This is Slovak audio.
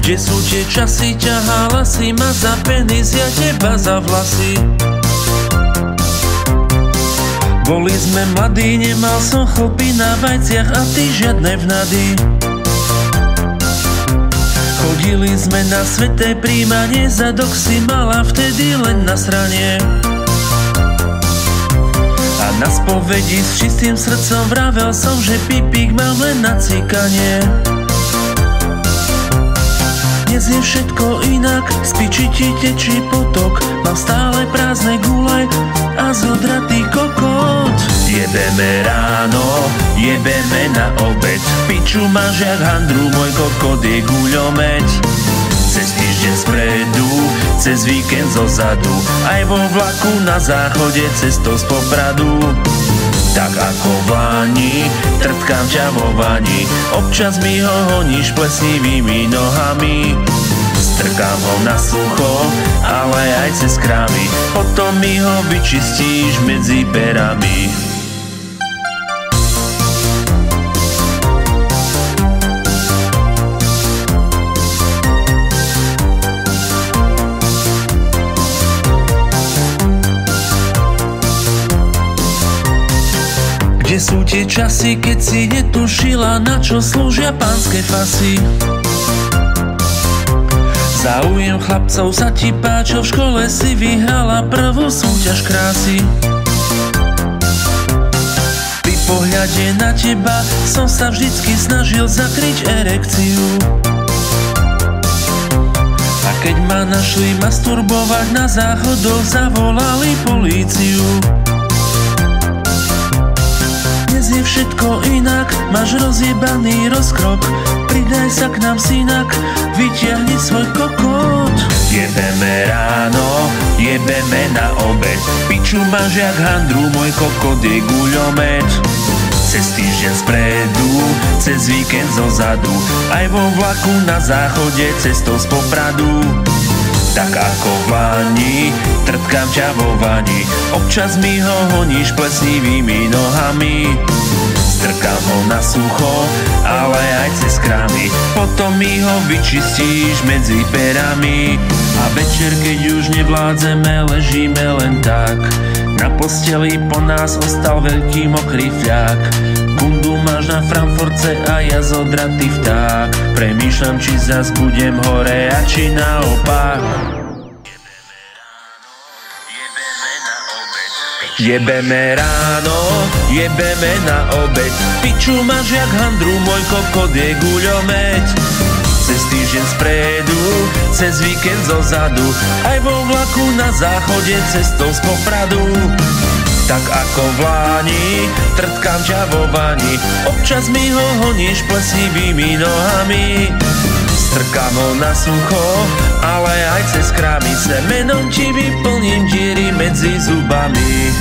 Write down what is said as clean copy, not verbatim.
Kde sú tie časy, ťahala si ma za penis, ja teba za vlasy. Boli sme mladí, nemal som chlpy na vajciach a ty žiadne vnady. Chodili sme na sveté príjmanie, zadok si mala vtedy len na sranie. A na spovedi s čistým srdcom vravel som, že pipík mám len na cíkanie. Dnes je všetko inak, z piči ti tečí potok, mám stále prázdne gule a zodratý kokot. Jebeme ráno, jebeme na obed, piču máš jak handru, môj kokot je guľomet. Cez týždeň spredu, cez víkend zozadu, aj vo vlaku na záchode cestou z Popradu. Tak ako v lani, trtkám ťa vo vani, občas mi ho honíš plesnivými nohami. Strkám ho na sucho, ale aj cez krámy, potom mi ho vyčistíš medzi perami. Kde sú tie časy, keď si netušila, na čo slúžia pánske fasy? Záujem chlapcov sa ti páčil, v škole si vyhrala prvú súťaž krásy. Pri pohľade na teba som sa vždycky snažil zakryť erekciu. A keď ma našli masturbovať na záchodoch, zavolali políciu. Dnes je všetko inak, máš rozjebaný rozkrok, pridaj sa k nám synak, vyťahni svoj kokot. Jebeme ráno, jebeme na obed, piču máš jak handru, môj kokot je guľomet. Cez týždeň spredu, cez víkend zozadu, aj vo vlaku na záchode cestou z Popradu. Tak ako v lani, trtkám ťa vo vani, občas mi ho honíš plesnivými nohami. Strkám ho na sucho, ale aj cez krámy, potom mi ho vyčistíš medzi perami. A večer, keď už nevládzeme, ležíme len tak, na posteli po nás ostal veľký mokrý fľak. Bundu máš na Frankfurtce a ja zodratý vták, premýšľam, či zas budem hore a či naopak. Jebeme ráno, jebeme na obed, piču máš jak handru, môj kokot je guľomet. Cez týždeň spredu, cez víkend zozadu, aj vo vlaku na záchode cestou z Popradu. Tak ako v lani, trtkám ťa vo vani, občas mi ho honíš plesnivými nohami. Strkám ho na sucho, ale aj cez krámy, semenom ti vyplním diery medzi zubami.